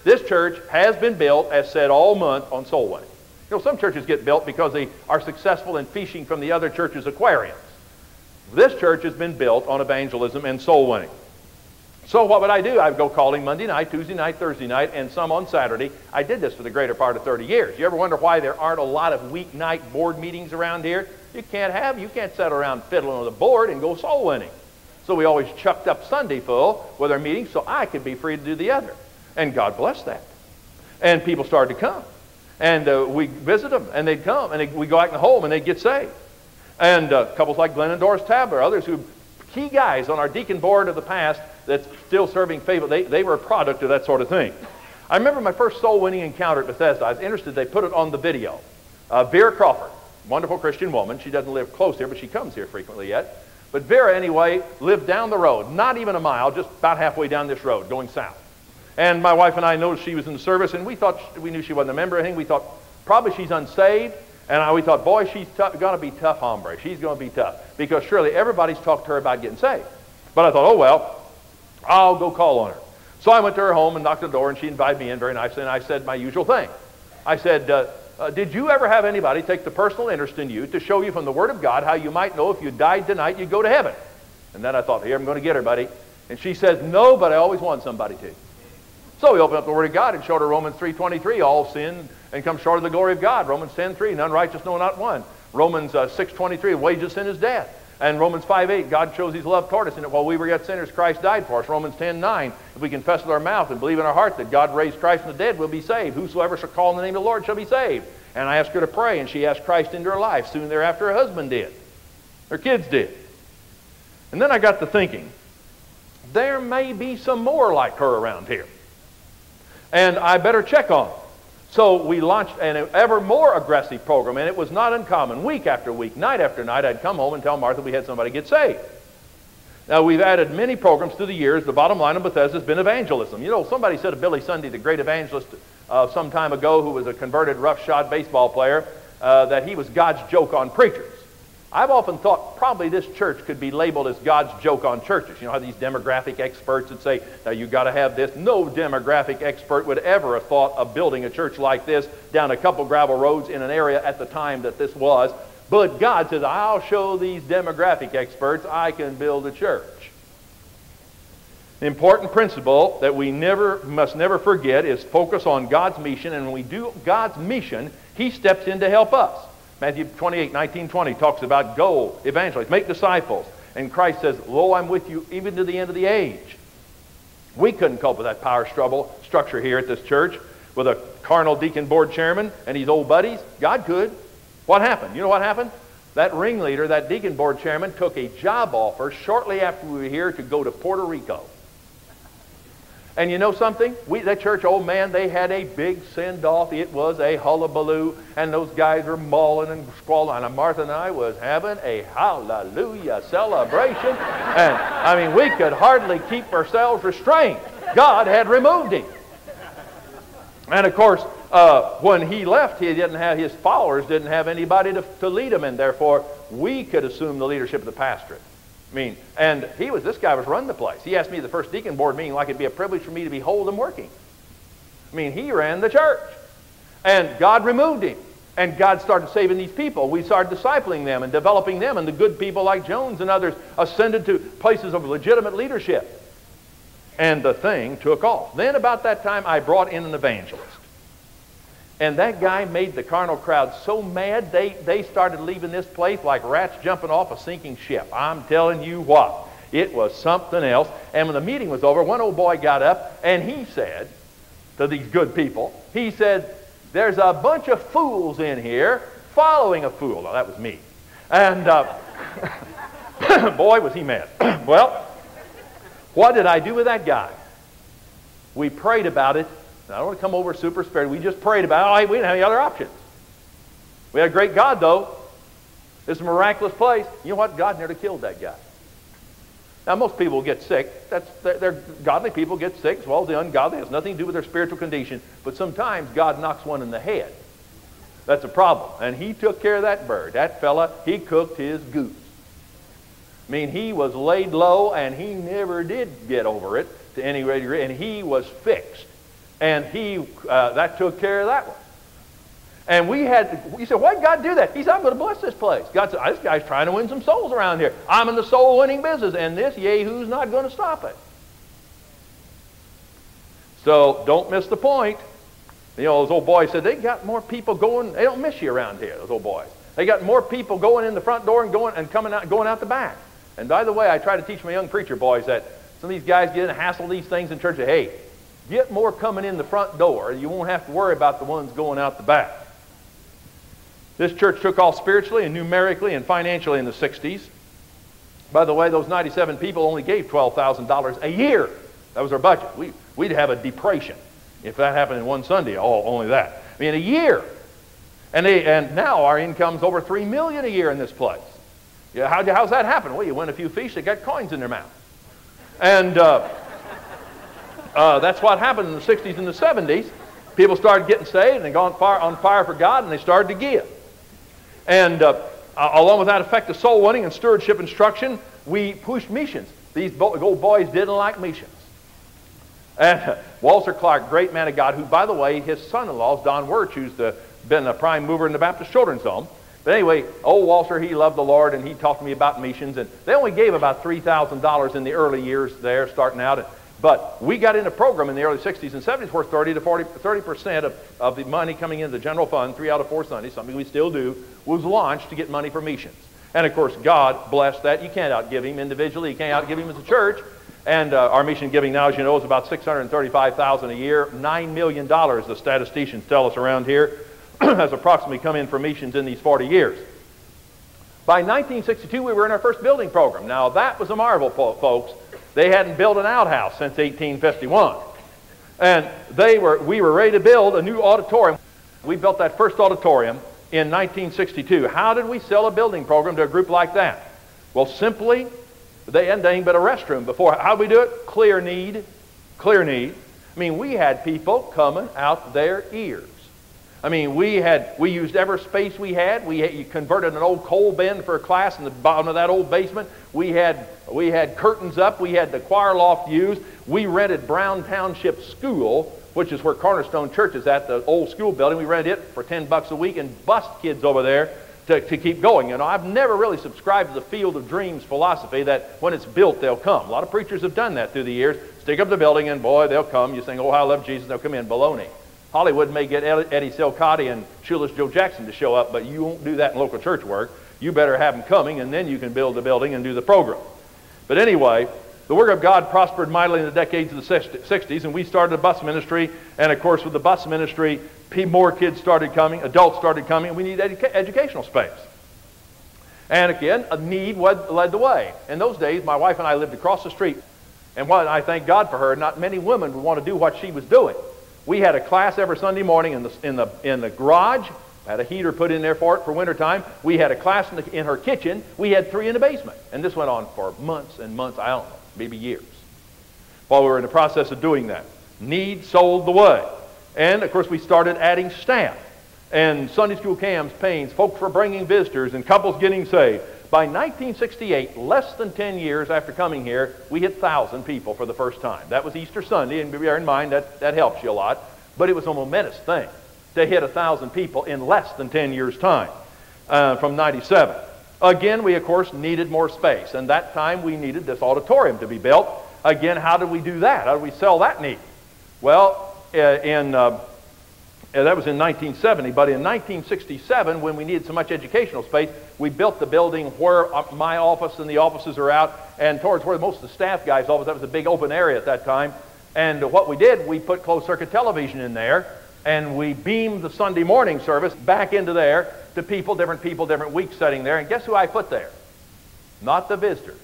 this church has been built, as said, all month on soul winning. You know, some churches get built because they are successful in fishing from the other churches' aquariums. This church has been built on evangelism and soul winning. So what would I do? I would go calling Monday night, Tuesday night, Thursday night, and some on Saturday. I did this for the greater part of 30 years. You ever wonder why there aren't a lot of weeknight board meetings around here? You can't sit around fiddling with a board and go soul winning. So we always chucked up Sunday full with our meetings so I could be free to do the other. And God bless that. And people started to come. And we visit them, and they'd come, and we go out in the home, and they'd get saved. And couples like Glenn and Doris Tabler, others who key guys on our deacon board of the past that's still serving faithfully, they were a product of that sort of thing. I remember my first soul-winning encounter at Bethesda. I was interested. They put it on the video. Vera Crawford, wonderful Christian woman. She doesn't live close here, but she comes here frequently yet. But Vera, anyway, lived down the road, not even a mile, just about halfway down this road, going south. And my wife and I noticed she was in the service, and we knew she wasn't a member. I think we thought probably she's unsaved. And we thought, boy, she's going to be tough, hombre. She's going to be tough. Because surely everybody's talked to her about getting saved. But I thought, oh, well, I'll go call on her. So I went to her home and knocked on the door, and she invited me in very nicely, and I said my usual thing. I said, did you ever have anybody take the personal interest in you to show you from the Word of God how you might know if you died tonight you'd go to heaven? And then I thought, here, I'm going to get her, buddy. And she says, no, but I always want somebody to. So we opened up the Word of God and showed her Romans 3:23, all sin and come short of the glory of God. Romans 10:3, none righteous, no, not one. Romans 6:23, wages of sin is death. And Romans 5:8, God shows his love toward us in that while we were yet sinners, Christ died for us. Romans 10:9, if we confess with our mouth and believe in our heart that God raised Christ from the dead, we'll be saved. Whosoever shall call on the name of the Lord shall be saved. And I asked her to pray, and she asked Christ into her life. Soon thereafter, her husband did. Her kids did. And then I got to thinking, there may be some more like her around here. And I better check on them. So we launched an ever more aggressive program, and it was not uncommon. Week after week, night after night, I'd come home and tell Martha we had somebody get saved. Now, we've added many programs through the years. The bottom line of Bethesda has been evangelism. You know, somebody said of Billy Sunday, the great evangelist some time ago, who was a converted roughshod baseball player, that he was God's joke on preachers. I've often thought probably this church could be labeled as God's joke on churches. You know how these demographic experts would say, now you've got to have this. No demographic expert would ever have thought of building a church like this down a couple gravel roads in an area at the time that this was. But God says, I'll show these demographic experts I can build a church. The important principle that we must never forget is focus on God's mission. And when we do God's mission, he steps in to help us. Matthew 28:19-20 talks about go, evangelize, make disciples. And Christ says, lo, I'm with you even to the end of the age. We couldn't cope with that power structure here at this church with a carnal deacon board chairman and his old buddies. God could. What happened? You know what happened? That ringleader, that deacon board chairman, took a job offer shortly after we were here to go to Puerto Rico. And you know something? That church, old man, they had a big send-off. It was a hullabaloo, and those guys were mauling and squalling. And Martha and I was having a hallelujah celebration. And, I mean, we could hardly keep ourselves restrained. God had removed him. And, of course, when he left, his followers didn't have anybody to lead them, and therefore we could assume the leadership of the pastorate. I mean, and this guy was running the place. He asked me at the first deacon board meeting like it'd be a privilege for me to behold him working. I mean, he ran the church. And God removed him. And God started saving these people. We started discipling them and developing them. And the good people like Jones and others ascended to places of legitimate leadership. And the thing took off. Then about that time, I brought in an evangelist. And that guy made the carnal crowd so mad, they started leaving this place like rats jumping off a sinking ship. I'm telling you what, it was something else. And when the meeting was over, one old boy got up and he said to these good people, he said, there's a bunch of fools in here following a fool. Now, that was me. And boy, was he mad. Well, what did I do with that guy? We prayed about it. I don't want to come over super spared. We just prayed about it. We didn't have any other options. We had a great God, though. This is a miraculous place. You know what? God nearly killed that guy. Now, most people get sick. They're godly people get sick as well as the ungodly. It has nothing to do with their spiritual condition. But sometimes God knocks one in the head. That's a problem. And he took care of that bird. That fella, he cooked his goose. I mean, he was laid low, and he never did get over it to any degree. And he was fixed. And that took care of that one. And you said, why did God do that? He said, I'm going to bless this place. God said, this guy's trying to win some souls around here. I'm in the soul winning business, and this yahoo's not going to stop it. So don't miss the point. You know, those old boys said, they got more people going, they don't miss you around here, those old boys. They got more people going in the front door and going out the back. And by the way, I try to teach my young preacher boys that some of these guys get in and hassle these things in church. Say, hey, get more coming in the front door. You won't have to worry about the ones going out the back. This church took off spiritually and numerically and financially in the 60s. By the way, those 97 people only gave $12,000 a year. That was our budget. We'd have a depression if that happened in one Sunday. Oh, only that. I mean, a year. And now our income's over $3 million a year in this place. Yeah, how's that happen? Well, you win a few fish, they got coins in their mouth. And that's what happened in the 60s and the 70s. People started getting saved and they got on fire for God, and they started to give. And along with that effective soul winning and stewardship instruction, we pushed missions. These old boys didn't like missions. And Walter Clark, great man of God, who, by the way, his son-in-law is Don Wirch, who's been a prime mover in the Baptist Children's Home. But anyway, old Walter, he loved the Lord, and he talked to me about missions. And they only gave about $3,000 in the early years there, starting out. But we got in a program in the early 60s and 70s where 30% of the money coming into the general fund, 3 out of 4 Sundays, something we still do, was launched to get money for missions. And of course, God blessed that. You can't outgive him individually. You can't outgive him as a church. And our mission giving now, as you know, is about $635,000 a year. $9 million, the statisticians tell us around here, has approximately come in for missions in these 40 years. By 1962, we were in our first building program. Now, that was a marvel, folks. They hadn't built an outhouse since 1851. And we were ready to build a new auditorium. We built that first auditorium in 1962. How did we sell a building program to a group like that? Well, simply, they hadn't done anything but a restroom before. How did we do it? Clear need. Clear need. I mean, we had people coming out their ears. I mean, we used every space we had. You converted an old coal bin for a class in the bottom of that old basement. We had curtains up. We had the choir loft used. We rented Brown Township School, which is where Cornerstone Church is at, the old school building. We rented it for $10 a week and bussed kids over there to keep going. You know, I've never really subscribed to the field of dreams philosophy that when it's built, they'll come. A lot of preachers have done that through the years. Stick up the building and boy, they'll come. You sing, oh, how I love Jesus, they'll come in. Baloney. Hollywood may get Eddie Silcotti and Shoeless Joe Jackson to show up, but you won't do that in local church work. You better have them coming, and then you can build the building and do the program. But anyway, the work of God prospered mightily in the decades of the 60s, and we started a bus ministry. And of course, with the bus ministry, more kids started coming, adults started coming, and we needed educational space. And again, a need led the way. In those days, my wife and I lived across the street, and while I thank God for her, not many women would want to do what she was doing. We had a class every Sunday morning in the garage. Had a heater put in there for it for wintertime. We had a class in her kitchen. We had 3 in the basement. And this went on for months and months, I don't know, maybe years, while we were in the process of doing that. Need sold the way. And, of course, we started adding staff. And Sunday school cams, pains, folks were bringing visitors, and couples getting saved. By 1968, less than 10 years after coming here, we hit 1,000 people for the first time. That was Easter Sunday, and bear in mind that helps you a lot. But it was a momentous thing to hit 1,000 people in less than 10 years' time from 97. Again, we, of course, needed more space. And that time, we needed this auditorium to be built. Again, how did we do that? How did we sell that need? Well, that was in 1970, but in 1967, when we needed so much educational space, we built the building where my office and the offices are out, and towards where most of the staff guys' office. That was a big open area at that time. And what we did, we put closed-circuit television in there, and we beamed the Sunday morning service back into there to people, different weeks sitting there. And guess who I put there? Not the visitors,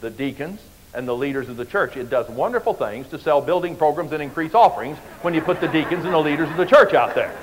the deacons, and the leaders of the church. It does wonderful things to sell building programs and increase offerings when you put the deacons and the leaders of the church out there.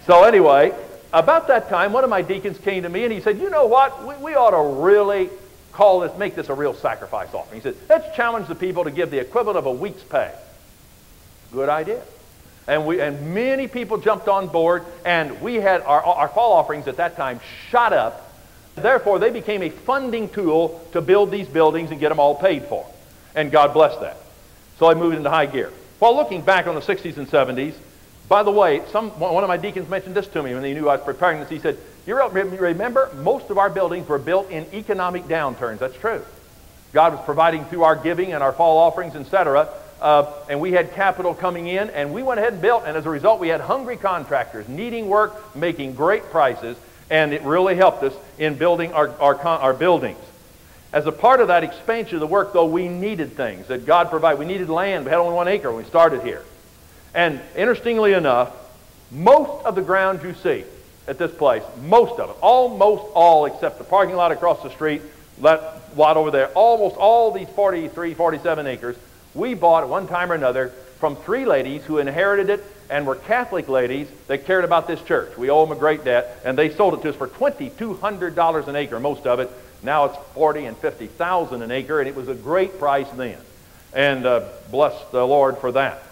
So anyway, about that time, one of my deacons came to me and he said, you know what, we ought to really make this a real sacrifice offering. He said, let's challenge the people to give the equivalent of a week's pay. Good idea. And many people jumped on board, and we had our fall offerings at that time shot up. Therefore, they became a funding tool to build these buildings and get them all paid for. And God blessed that. So I moved into high gear. While looking back on the 60s and 70s, by the way, one of my deacons mentioned this to me when he knew I was preparing this. He said, you remember, most of our buildings were built in economic downturns. That's true. God was providing through our giving and our fall offerings, etc. And we had capital coming in, and we went ahead and built. And as a result, we had hungry contractors needing work, making great prices, and it really helped us in building our buildings. As a part of that expansion of the work, though, we needed things that God provided. We needed land. We had only 1 acre when we started here. And interestingly enough, most of the ground you see at this place, most of it, almost all except the parking lot across the street, that lot over there, almost all these 43, 47 acres, we bought at one time or another from 3 ladies who inherited it and were Catholic ladies that cared about this church. We owe them a great debt, and they sold it to us for $2,200 an acre, most of it. Now it's $40,000 and $50,000 an acre, and it was a great price then. And bless the Lord for that.